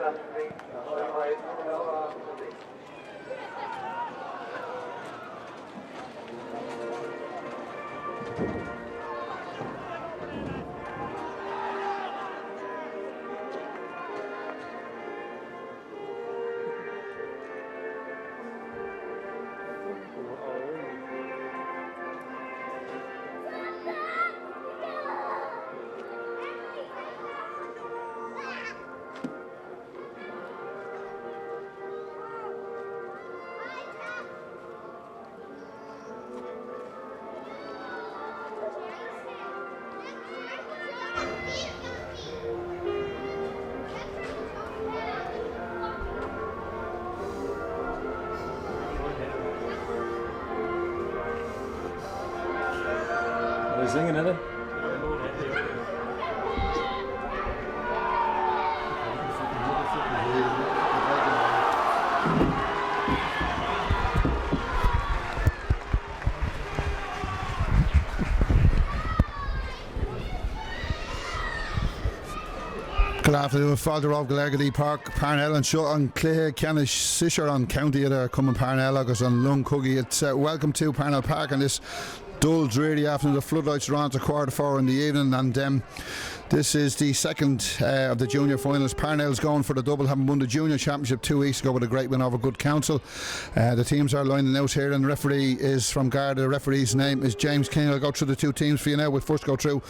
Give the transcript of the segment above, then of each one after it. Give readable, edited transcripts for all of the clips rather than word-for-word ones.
Are they singing, are they? Good afternoon, Father of Gallagher Park, Parnell and Shut on Clay, Canish, Sisher on County there, coming Parnell, August on Lungcuggy. It's welcome to Parnell Park on this dull, dreary afternoon. The floodlights are on to 4:15 in the evening, and this is the second of the junior finals. Parnell's going for the double, having won the junior championship 2 weeks ago with a great win over Good Counsel. The teams are lining out here, and the referee is from Garda. The referee's name is James King. I'll go through the two teams for you now. We'll first go through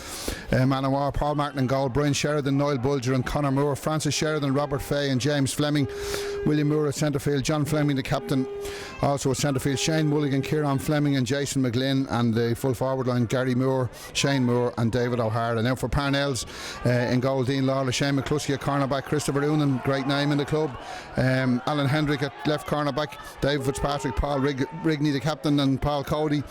Manawar, Paul Martin and goal, Brian Sheridan, Niall Bulger and Conor Moore, Francis Sheridan, Robert Fay and James Fleming, William Moore at centre field, John Fleming the captain, also at centre field, Shane Mulligan, Kieran Fleming and Jason McGlynn, and the full forward line, Gary Moore, Shane Moore and David O'Hara. Now for Parnells, in goal, Dean Lawler, Shane McCluskey at cornerback, Christopher Noonan, great name in the club, Alan Hendrick at left cornerback, Dave Fitzpatrick, Paul Rigney the captain and Paul Cody,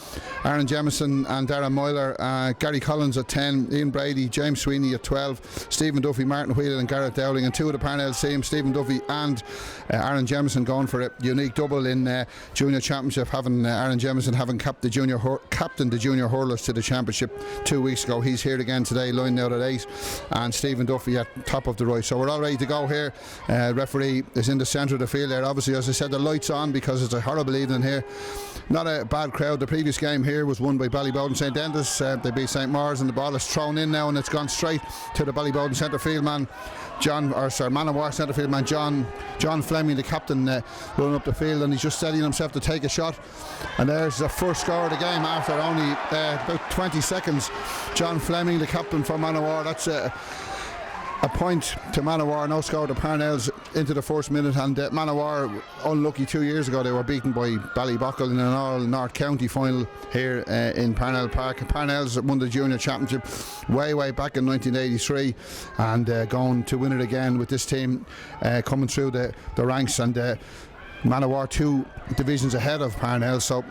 Aaron Jemison and Darren Moyler, Gary Collins at 10, Ian Brady, James Sweeney at 12, Stephen Duffy, Martin Whelan and Garrett Dowling, and two of the Parnells teams, Stephen Duffy and Aaron Jemison, going for a unique double in junior championship, having Aaron Jemison having captained the junior hurlers to the championship 2 weeks ago. He's here again today, lining out at 8, and Stephen Duffy at top of the right. So we're all ready to go here. Referee is in the centre of the field there. Obviously, as I said, the lights on because it's a horrible evening here. Not a bad crowd. The previous game here was won by Ballybowden St Enda's. They beat St Mars, and the ball is thrown in now, and it's gone straight to the Ballybowden centre field man, Manawar centre field man John Fleming, the captain, running up the field, and he's just steadying himself to take a shot. And there's the first score of the game after only about 20 seconds. John Fleming, the captain for Manawar. That's a point to Manawar, no score to Parnells into the first minute, and Manawar, unlucky 2 years ago, they were beaten by Ballybuckle in an all-North County final here in Parnell Park. Parnells won the junior championship way back in 1983, and going to win it again with this team coming through the ranks, and Manawar 2 divisions ahead of Parnells, so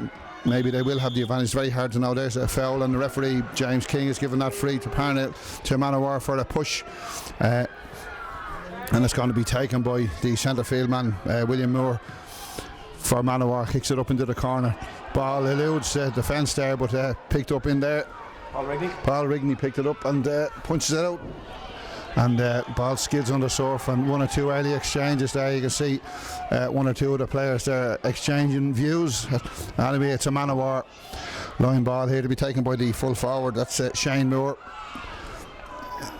maybe they will have the advantage. It's very hard to know. There's a foul, and the referee James King has given that free to Manawar for a push, and it's going to be taken by the centre field man William Moore for Manawar. Kicks it up into the corner. Ball eludes defence there, but picked up in there. Paul Rigney picked it up and punches it out, and ball skids on the surf, and one or two early exchanges there. You can see one or two of the players there exchanging views. Anyway, it's a Manawar line ball here to be taken by the full forward. That's Shane Moore.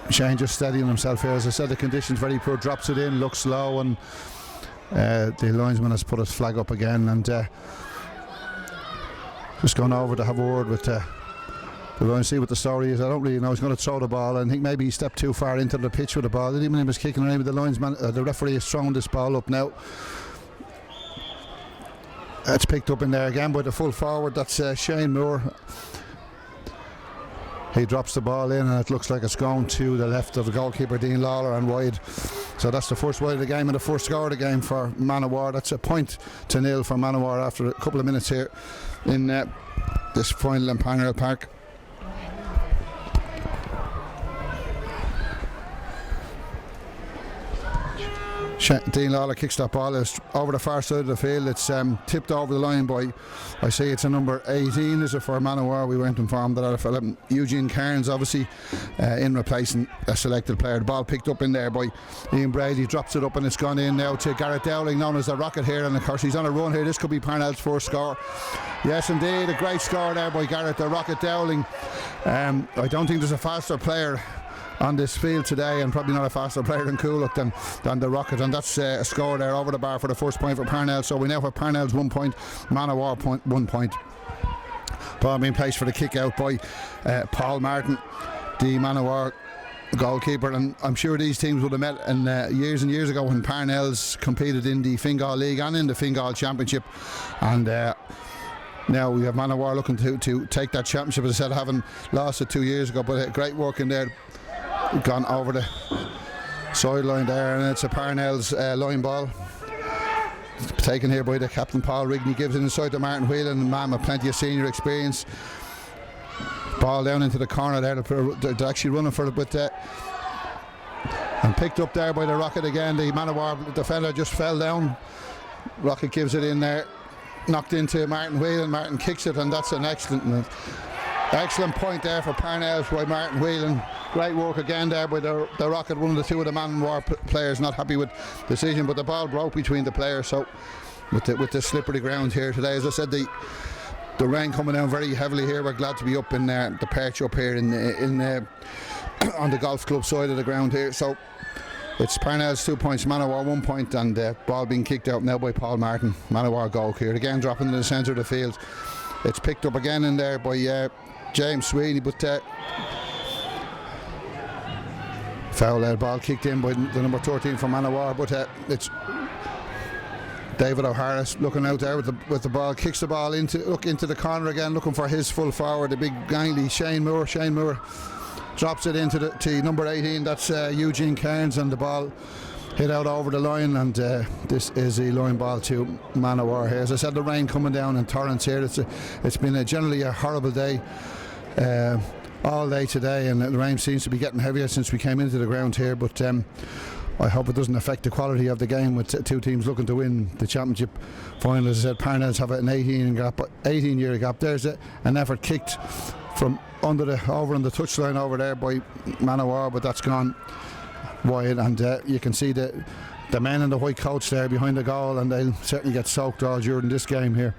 Shane just steadying himself here. As I said, the conditions very poor. Drops it in, looks low, and the linesman has put his flag up again, and just gone over to have a word with we're going to see what the story is. I don't really know. He's going to throw the ball, and I think maybe he stepped too far into the pitch with the ball. Even him was kicking around with the linesman. The referee is throwing this ball up now. It's picked up in there again by the full forward. That's Shane Moore. He drops the ball in, and it looks like it's going to the left of the goalkeeper Dean Lawler and wide. So that's the first wide of the game and the first score of the game for Manawar. That's a 0 for Manawar after a couple of minutes here in this final in Parnell Park. Dean Lawler kicks that ball. It's over the far side of the field. It's tipped over the line by, I say it's a number 18, is it, for Manowar? We weren't informed that fella, Eugene Cairns, obviously in replacing a selected player. The ball picked up in there by Ian Brady, drops it up and it's gone in now to Garrett Dowling, known as the Rocket here, and of course he's on a run here. This could be Parnell's first score. Yes indeed, a great score there by Garrett the Rocket Dowling. I don't think there's a faster player on this field today, and probably not a faster player than Coolock than the Rocket, and that's a score there over the bar for the first point for Parnell. So we now have Parnell's 1 point, Manowar 1 point. Ball being placed for the kick out by Paul Martin, the Manowar goalkeeper, and I'm sure these teams would have met in years and years ago when Parnells competed in the Fingal League and in the Fingal Championship, and now we have Manowar looking to take that championship instead of having lost it 2 years ago. But great work in there, gone over the sideline there, and it's a Parnell's line ball taken here by the captain Paul Rigney. Gives it inside to Martin Whelan, and man with plenty of senior experience. Ball down into the corner there. They're actually running for it with and picked up there by the Rocket again. The Manowar defender just fell down. Rocket gives it in there, knocked into Martin Whelan. Martin kicks it, and that's an excellent point there for Parnells by Martin Whelan. Great work again there by the Rocket. One of the two of the Manowar players not happy with the decision, but the ball broke between the players. So with the slippery ground here today, as I said, the rain coming down very heavily here. We're glad to be up in the perch up here in on the golf club side of the ground here. So it's Parnell's 2 points, Manowar 1 point, and ball being kicked out now by Paul Martin. Manowar goal here again, dropping in the centre of the field. It's picked up again in there by James Sweeney, but foul there. Ball kicked in by the number 13 for Manowar, but it's David O'Hara looking out there with the ball, kicks the ball into the corner again, looking for his full forward, the big gangly Shane Moore drops it into to number 18. That's Eugene Cairns, and the ball hit out over the line, and this is a line ball to Manowar here. As I said, the rain coming down in torrents here. It's been generally a horrible day all day today, and the rain seems to be getting heavier since we came into the ground here, but I hope it doesn't affect the quality of the game with two teams looking to win the championship final. As I said, Parnells have an 18-year gap. There's an effort kicked from over on the touchline over there by Manowar, but that's gone wide, and you can see the men in the white coats there behind the goal, and they'll certainly get soaked all during this game here.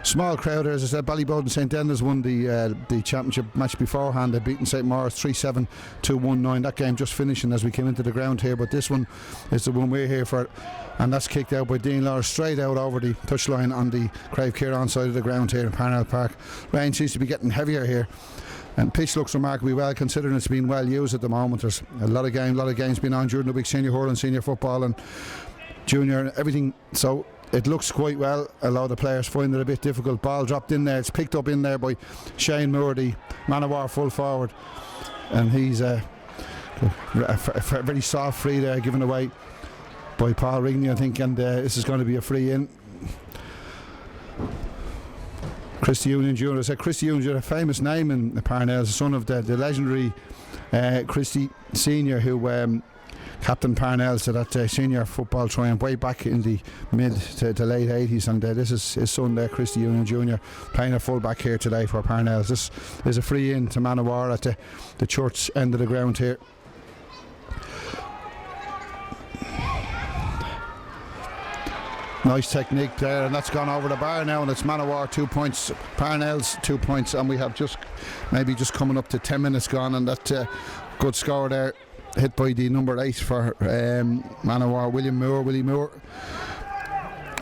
Small crowd here, as I said. Ballybowden St Dennis won the championship match beforehand. They've beaten St Maurice 3-7 to 1-9. That game just finishing as we came into the ground here, but this one is the one we're here for, and that's kicked out by Dean Lawler straight out over the touchline on the Crave Kieran side of the ground here in Parnell Park. Rain seems to be getting heavier here, and pitch looks remarkably well considering it's been well used at the moment. There's a lot of games been on during the week, senior hurling, senior football and junior and everything, so it looks quite well. A lot of the players find it a bit difficult. Ball dropped in there, it's picked up in there by Shane Moore, the Manowar full forward, and he's a very soft free there given away by Paul Rigney, I think, and this is going to be a free in. Christy Union Jr. I said Christy Union, a famous name in the Parnells, son of the legendary Christy Senior, who captain Parnells to that senior football triumph way back in the mid to late 80s, and this is his son there, Christy Union Jr., playing a full back here today for Parnells. This is a free in to Manowar at the church end of the ground here. Nice technique there, and that's gone over the bar now, and it's Manowar 2 points, Parnells 2 points, and we have just coming up to 10 minutes gone, and that good score there, hit by the number 8 for Manowar, Willie Moore.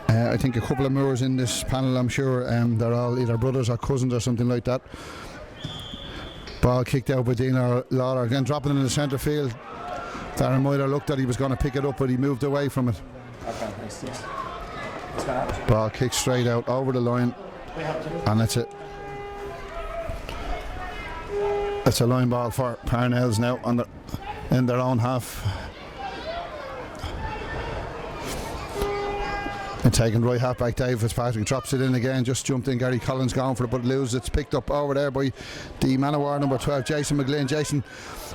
I think a couple of Moores in this panel, I'm sure. They're all either brothers or cousins or something like that. Ball kicked out by Dean Lawler, again dropping it in the centre field. Darren Moyler looked at he was going to pick it up, but he moved away from it. Ball kicked straight out over the line, and it's a line ball for Parnells now in their own half. And taking right half back Dave Fitzpatrick drops it in again, just jumped in. Gary Collins gone for it but loses. It's picked up over there by the Manowar number 12, Jason McGlynn. Jason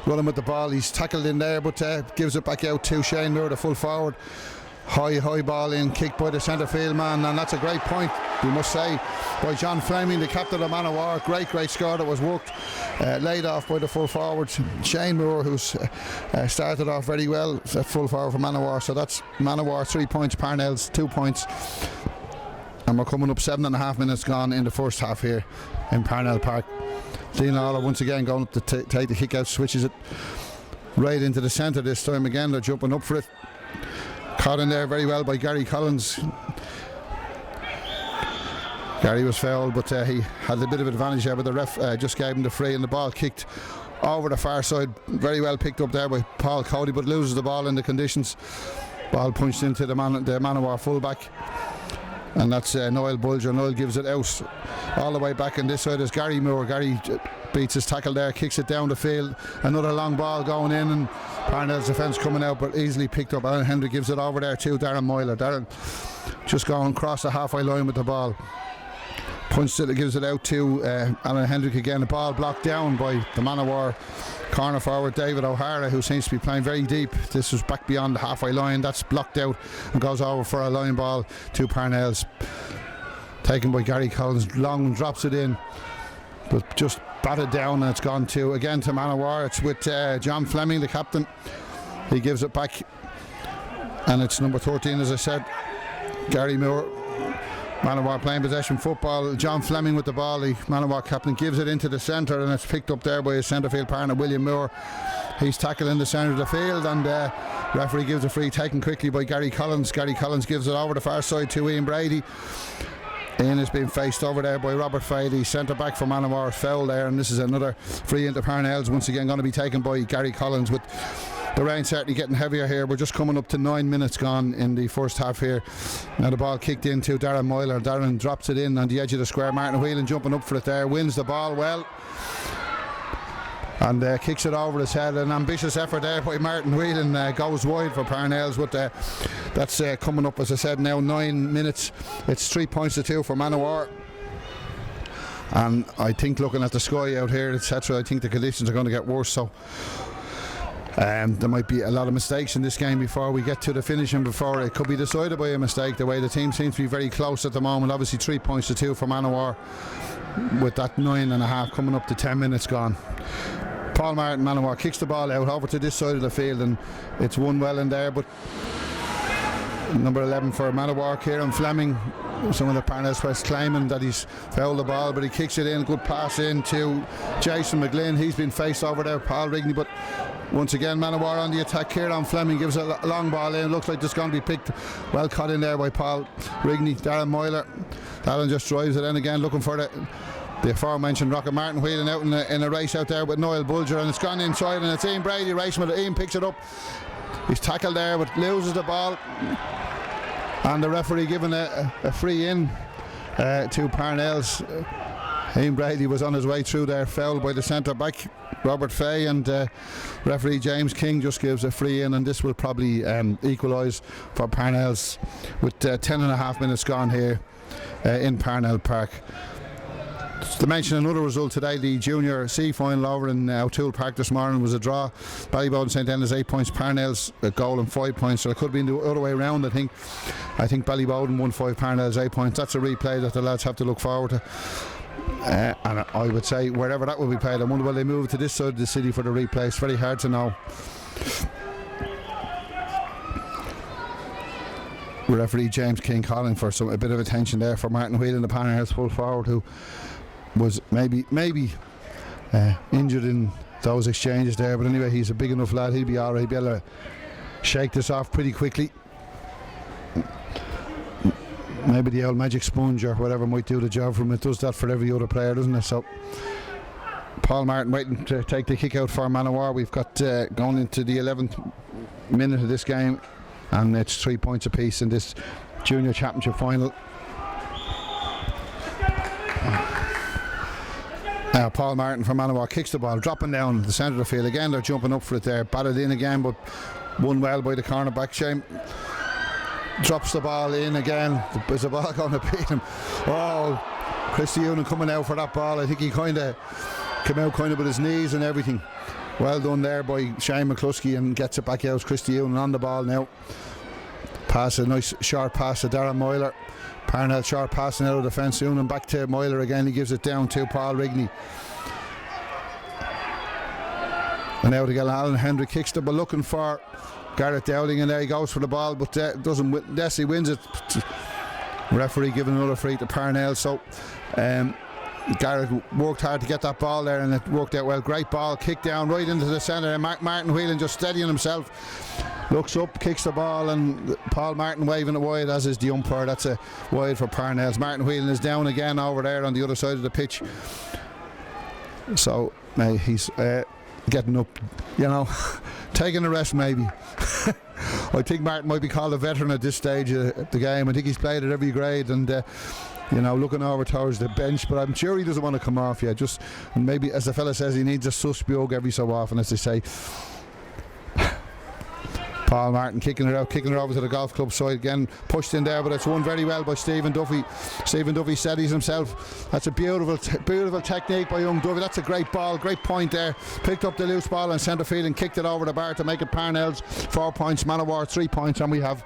running with the ball, he's tackled in there but gives it back out to Shane Moore, the full forward. High ball in, kicked by the centre field man, and that's a great point, we must say, by John Fleming, the captain of Manowar. Great score that was worked, laid off by the full forward Shane Moore, who's started off very well at full forward for Manowar. So that's Manowar 3 points, Parnells 2 points, and we're coming up 7.5 minutes gone in the first half here in Parnell Park. Dean Lawler once again going up to take the kick out, switches it right into the centre this time again. They're jumping up for it. Caught in there very well by Gary Collins. Gary was fouled, but he had a bit of advantage there, but the ref just gave him the free, and the ball kicked over the far side. Very well picked up there by Paul Cody, but loses the ball in the conditions. Ball punched into the Manowar fullback, and that's Noel Bulger. Noel gives it out all the way back, and this side is Gary Moore. Gary beats his tackle there, kicks it down the field. Another long ball going in, and Parnell's defence coming out, but easily picked up. Alan Hendry gives it over there to Darren Moyler. Darren just going across the halfway line with the ball. Punched it, gives it out to Alan Hendrick again. The ball blocked down by the Manowar corner forward David O'Hara, who seems to be playing very deep. This was back beyond the halfway line. That's blocked out and goes over for a line ball to Parnells. Taken by Gary Collins. Long drops it in, but just batted down, and it's gone to Manowar. It's with John Fleming, the captain. He gives it back, and it's number 13, as I said, Gary Moore. Manowar playing possession football. John Fleming with the ball. The Manowar captain gives it into the centre, and it's picked up there by his centre field partner William Moore. He's tackled in the centre of the field, and referee gives a free, taken quickly by Gary Collins. Gary Collins gives it over the far side to Ian Brady. Ian has been faced over there by Robert Fady, centre back for Manowar, foul there, and this is another free into Parnells, once again going to be taken by Gary Collins, with the rain certainly getting heavier here. We're just coming up to 9 minutes gone in the first half here. Now the ball kicked into Darren Moyler. Darren drops it in on the edge of the square. Martin Whelan jumping up for it there, wins the ball well, and kicks it over his head. An ambitious effort there by Martin Whelan, goes wide for Parnells, but that's coming up, as I said, now 9 minutes. It's 3 points to 2 for Manowar. And I think, looking at the sky out here, etc., I think the conditions are going to get worse, so there might be a lot of mistakes in this game before we get to the finish, and before it could be decided by a mistake, the way the team seems to be very close at the moment. Obviously 3 points to 2 for Manowar, with that 9.5 coming up to 10 minutes gone. Paul Martin, Manowar, kicks the ball out over to this side of the field, and it's won well in there, but number 11 for Manowar, Kieran Fleming, some of the Parnells press claiming that he's fouled the ball, but he kicks it in. Good pass in to Jason McGlynn. He's been faced over there, Paul Rigney, but once again Manowar on the attack. Kieran Fleming gives a long ball in. Looks like it's going to be picked, well caught in there by Paul Rigney. Darren Moyler, Darren just drives it in again, looking for the aforementioned Rocket Martin Whelan out in a race out there with Noel Bulger, and it's gone inside, and it's Ian Brady racing with it. Ian picks it up. He's tackled there but loses the ball, and the referee giving a free in to Parnells. Ian Brady was on his way through there, fouled by the centre back Robert Fay, and referee James King just gives a free in, and this will probably equalise for Parnells with 10.5 minutes gone here in Parnell Park. To mention another result today, the Junior C final over in O'Toole Park this morning was a draw. Ballybowden St Enda's 8 points, Parnells a goal and 5 points, so it could have been the other way around. I think Ballybowden won 5, Parnells 8 points. That's a replay that the lads have to look forward to, and I would say wherever that will be played, I wonder will they move to this side of the city for the replay. It's very hard to know. Referee James King calling for a bit of attention there for Martin Whelan, the Parnells full forward, who was maybe injured in those exchanges there, but anyway, he's a big enough lad, he'll be alright. He'll be able to shake this off pretty quickly. Maybe the old magic sponge or whatever might do the job for him. It does that for every other player, doesn't it? So Paul Martin waiting to take the kick out for Manowar. We've got going into the 11th minute of this game, and it's 3 points apiece in this junior championship final. Now Paul Martin from Manowar kicks the ball, dropping down the centre of the field again. They're jumping up for it there, batted in again, but won well by the cornerback. Shane drops the ball in again. Is the ball going to beat him? Oh, Christy Unan coming out for that ball. I think he kind of came out kind of with his knees and everything. Well done there by Shane McCluskey, and gets it back out. Christy Unan on the ball now. Pass, a nice short pass to Darren Moyler. Parnell short passing out of defence. Unan back to Moyler again. He gives it down to Paul Rigney. And now to get Alan Hendrick kicks the ball, looking for Garrett Dowling, and there he goes for the ball, but doesn't. Leslie wins it. Referee giving another free to Parnell. So Garrett worked hard to get that ball there, and it worked out well. Great ball, kick down right into the centre, and Martin Whelan just steadying himself, looks up, kicks the ball, and Paul Martin waving it wide, as is the umpire. That's a wide for Parnells. Martin Whelan is down again over there on the other side of the pitch, so he's getting up, taking a rest maybe. I think Martin might be called a veteran at this stage of the game. I think he's played at every grade, and looking over towards the bench, but I'm sure he doesn't want to come off yet. Just maybe, as the fella says, he needs a sus bug every so often, as they say. Paul Martin kicking it over to the golf club side again, pushed in there, but it's won very well by Stephen Duffy. Stephen Duffy steadies himself. That's a beautiful technique by young Duffy. That's a great ball, great point there. Picked up the loose ball in centre field and kicked it over the bar to make it Parnells 4 points, Manowar 3 points, and we have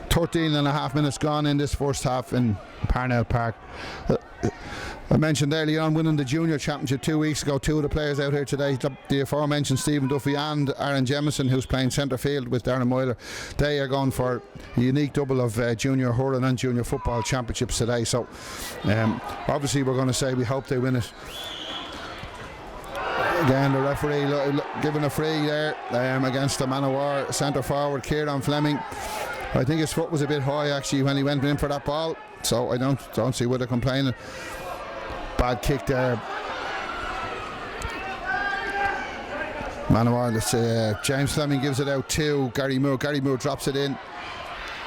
13 and a half minutes gone in this first half in Parnell Park. I mentioned earlier on winning the junior championship 2 weeks ago. Two of the players out here today, the aforementioned Stephen Duffy and Aaron Jemison, who's playing centre field with Darren Moyler, they are going for a unique double of junior hurling and junior football championships today. So obviously we're going to say we hope they win it. Again, the referee giving a free there against the Manowar centre forward Kieran Fleming. I think his foot was a bit high actually when he went in for that ball, so I don't see why they're complaining. Bad kick there. Manowar, James Fleming gives it out to Gary Moore. Gary Moore drops it in.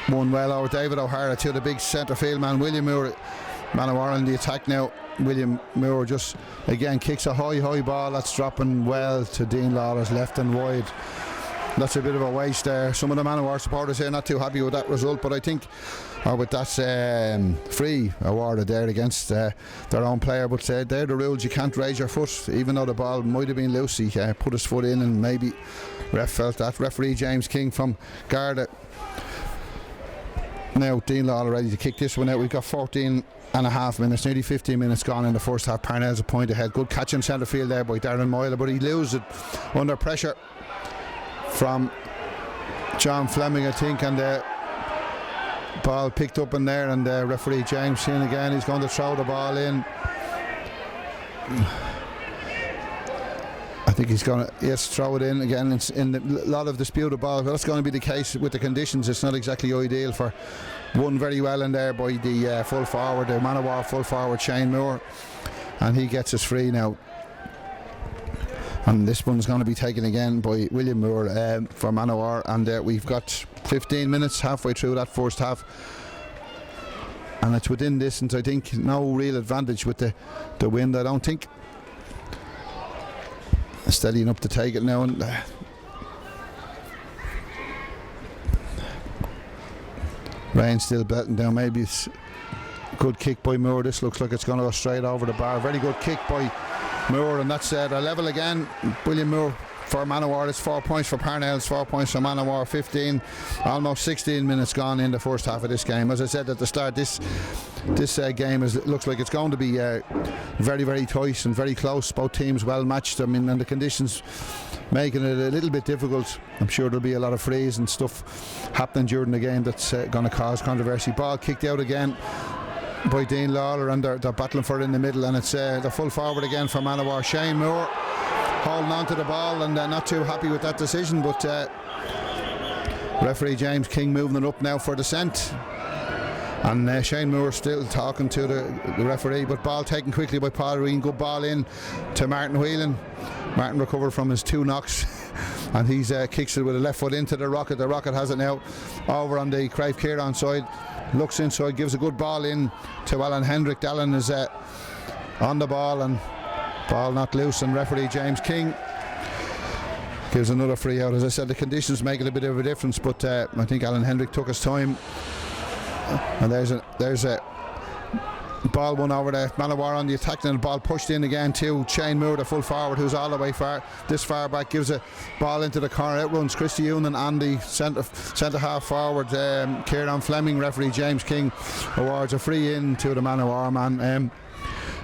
One well over David O'Hara to the big centre field man William Moore. Manowar in the attack now. William Moore just again kicks a high ball that's dropping well to Dean Lawler's left and wide. That's a bit of a waste there. Some of the Manowar supporters here not too happy with that result, but I think with that free awarded there against their own player, but they're the rules. You can't raise your foot, even though the ball might have been loose. He put his foot in, and maybe ref felt that. Referee James King from Garda. Now Dean Lawler ready to kick this one out. We've got 14 and a half minutes, nearly 15 minutes gone in the first half. Parnell's a point ahead. Good catch in centre field there by Darren Moyler, but he loses it under pressure from John Fleming, I think, and the ball picked up in there, and referee James King again, he's going to throw the ball in. I think he's going to throw it in again. It's in a lot of disputed balls, but that's going to be the case with the conditions. It's not exactly ideal for one very well in there by the full forward, the Manowar full forward Shane Moore, and he gets his free now. And this one's going to be taken again by William Moore for Manowar, and we've got 15 minutes halfway through that first half, and it's within distance. I think no real advantage with the wind, I don't think. Steadying up to take it now, and rain still belting down. Maybe it's a good kick by Moore. This looks like it's going to go straight over the bar. Very good kick by Moore, and that's a level again. William Moore for Manowar. It's 4 points for Parnells, 4 points for Manowar. 15, almost 16 minutes gone in the first half of this game. As I said at the start, this game looks like it's going to be very, very tight and very close. Both teams well matched. I mean, and the conditions making it a little bit difficult. I'm sure there'll be a lot of frees and stuff happening during the game that's going to cause controversy. Ball kicked out again by Dean Lawler, and they're battling for it in the middle, and it's the full forward again for Manowar. Shane Moore holding on to the ball, and not too happy with that decision, but referee James King moving it up now for dissent, and Shane Moore still talking to the referee, but ball taken quickly by Paul Reen. Good ball in to Martin Whelan. Martin recovered from his 2 knocks and he's kicks it with a left foot into the Rocket. The Rocket has it now over on the Craig Kieran side, looks inside, gives a good ball in to Alan Hendrick. Alan is on the ball, and ball not loose, and referee James King gives another free out. As I said, the conditions make it a bit of a difference, but I think Alan Hendrick took his time. And there's a ball one over there. Manawar on the attack, and the ball pushed in again to Shane Moore, the full forward, who's all the way this far back. Gives a ball into the corner. Outruns Christy Unan and the centre half forward Kieran Fleming. Referee James King awards a free in to the Manawar man.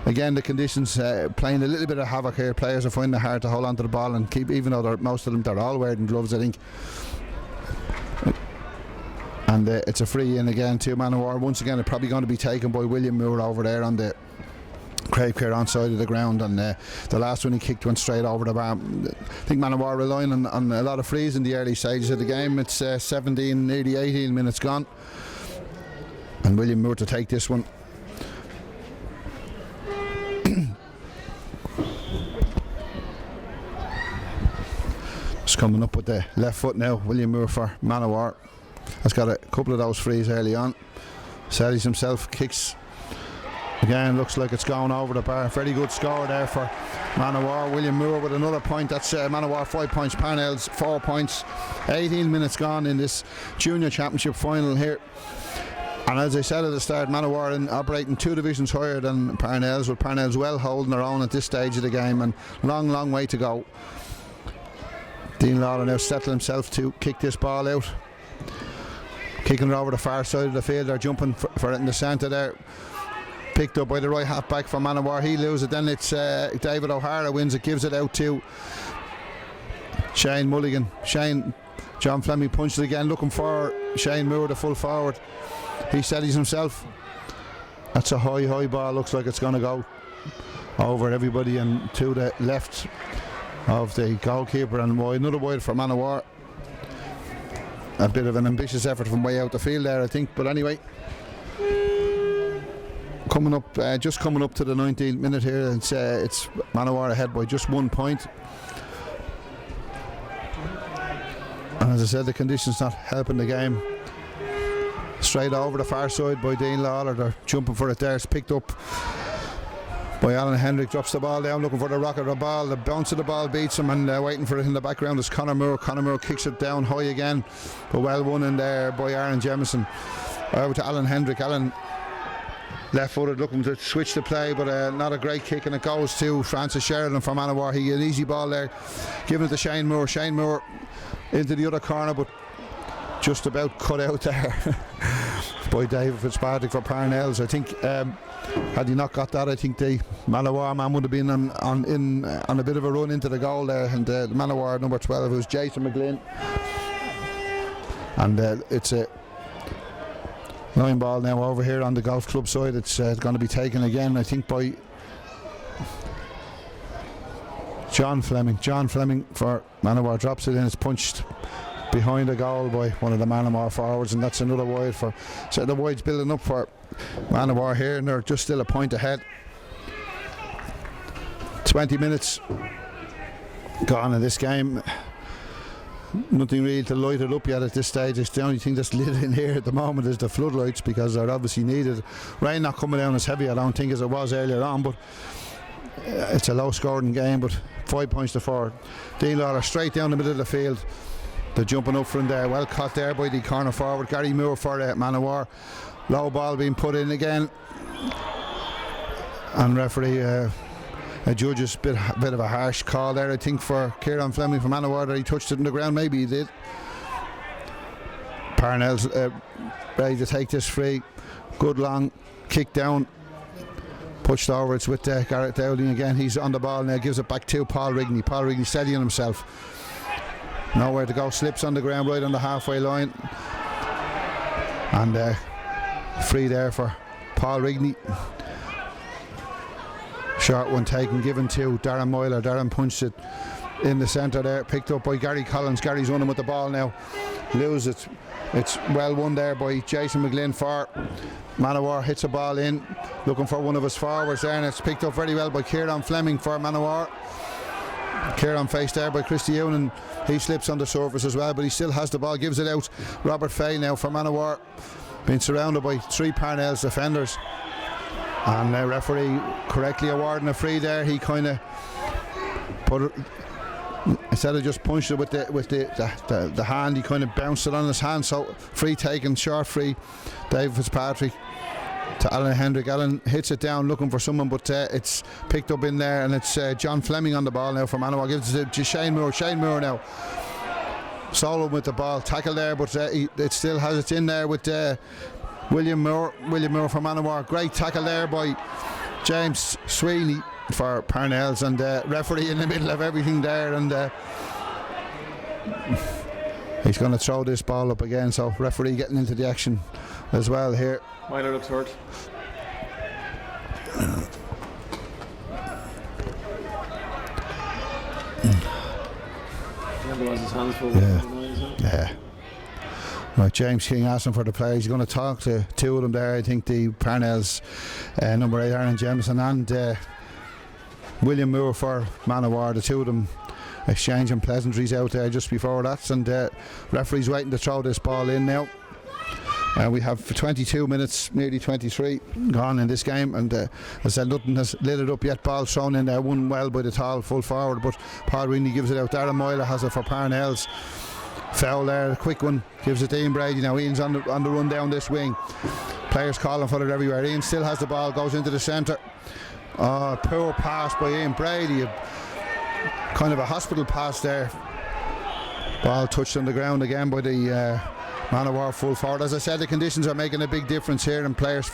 Again, the conditions playing a little bit of havoc here. Players are finding it hard to hold on to the ball and keep, even though most of them, they're all wearing gloves, I think. And it's a free in again to Manawar. Once again, it's probably going to be taken by William Moore over there on the Craig Kieran side of the ground, and the last one he kicked went straight over the bar. I think Manawar relying on a lot of frees in the early stages of the game. It's 17, nearly 18 minutes gone, and William Moore to take this one. Just coming up with the left foot now, William Moore for Manawar. Has got a couple of those frees early on. Sellies himself, kicks again, looks like it's going over the bar. Very good score there for Manawar. William Moore with another point. That's Manawar 5 points, Parnells 4 points. 18 minutes gone in this junior championship final here. And as I said at the start, Manawar operating 2 divisions higher than Parnells, with Parnells well holding their own at this stage of the game, and long way to go. Dean Lawler now settled himself to kick this ball out. Kicking it over the far side of the field. They're jumping for it in the centre there. Picked up by the right half back for Manawar. He loses it. Then it's David O'Hara wins it. Gives it out to Shane Mulligan. John Fleming punched it again, looking for Shane Moore, the full forward. He steadies himself. That's a high ball. Looks like it's going to go over everybody and to the left of the goalkeeper, and wide. Another wide for Manawar. A bit of an ambitious effort from way out the field there, I think, but anyway, just coming up to the 19th minute here. It's Manawar ahead by just 1 point, and as I said, the conditions not helping the game. Straight over the far side by Dean Lawler. They're jumping for it there. It's picked up by Alan Hendrick. Drops the ball down, looking for the rock of the ball. The bounce of the ball beats him, and waiting for it in the background is Conor Moore. Conor Moore kicks it down high again, but well won in there by Aaron Jemison. Over to Alan Hendrick. Alan left footed, looking to switch the play, but not a great kick, and it goes to Francis Sheridan from Manawar. He an easy ball there, giving it to Shane Moore. Shane Moore into the other corner, but just about cut out there by David Fitzpatrick for Parnells. I think had he not got that, I think the Manawar man would have been on a bit of a run into the goal there, and the Manawar number 12 was Jason McGlynn, and it's a line ball now over here on the golf club side. It's going to be taken again, I think, by John Fleming for Manawar. Drops it in. It's punched behind the goal by one of the Manawar forwards, and that's another wide for. So the wide's building up for Manawar here, and they're just still a point ahead. 20 minutes gone in this game. Nothing really to light it up yet at this stage. It's the only thing that's lit in here at the moment is the floodlights, because they're obviously needed. Rain not coming down as heavy, I don't think, as it was earlier on, but it's a low scoring game. But 5 points to 4. Dean Lawler straight down the middle of the field. They're jumping up from there. Well caught there by the corner forward Gary Moore for Manawar. Low ball being put in again, and referee judges bit of a harsh call there, I think, for Kieran Fleming from Manawar, that he touched it in the ground. Maybe he did. Parnells ready to take this free. Good long kick down, pushed over. It's with Garrett Dowling again. He's on the ball now, gives it back to Paul Rigney. Paul Rigney steadying himself, nowhere to go, slips on the ground right on the halfway line, and free there for Paul Rigney. Short one taken, given to Darren Moyler. Darren punched it in the centre there, picked up by Gary Collins. Gary's running with the ball now, loses it. It's well won there by Jason McGlynn for Manawar. Hits a ball in, looking for one of his forwards there, and it's picked up very well by Kieran Fleming for Manawar. Kieran faced there by Christy Unan. He slips on the surface as well, but he still has the ball, gives it out. Robert Fay now for Manawar, being surrounded by 3 Parnells defenders, and the referee correctly awarding a free there. He kind of instead of just punching it with the hand, he kind of bounced it on his hand. So free taken, short free, Dave Fitzpatrick to Alan Hendrick. Alan hits it down looking for someone, but it's picked up in there, and it's John Fleming on the ball now for Manawar. Gives it to Shane Moore. Shane Moore now solo with the ball, tackle there, but it still has it in there with William Moore for Manawar. Great tackle there by James Sweeney for Parnells, and referee in the middle of everything there, and he's going to throw this ball up again, so referee getting into the action as well here. Myler looks hurt. His hands full. Yeah. Right, James King asking for the players. He's going to talk to two of them there. I think the Parnells number 8 Aaron Jameson and William Moore for Manawar. The two of them exchanging pleasantries out there just before that, and referee's waiting to throw this ball in now. We have 22 minutes, nearly 23 gone in this game, and as I said, nothing has lit it up yet. Ball thrown in there, won well by the tall full forward, but Paul Reaney gives it out. Darren Moyler has it for Parnells. Foul there, a quick one, gives it to Ian Brady. Now Ian's on the run down this wing. Players calling for it everywhere. Ian still has the ball, goes into the centre. Poor pass by Ian Brady. Kind of a hospital pass there. Ball touched on the ground again by the Manawar full forward. As I said, the conditions are making a big difference here, and players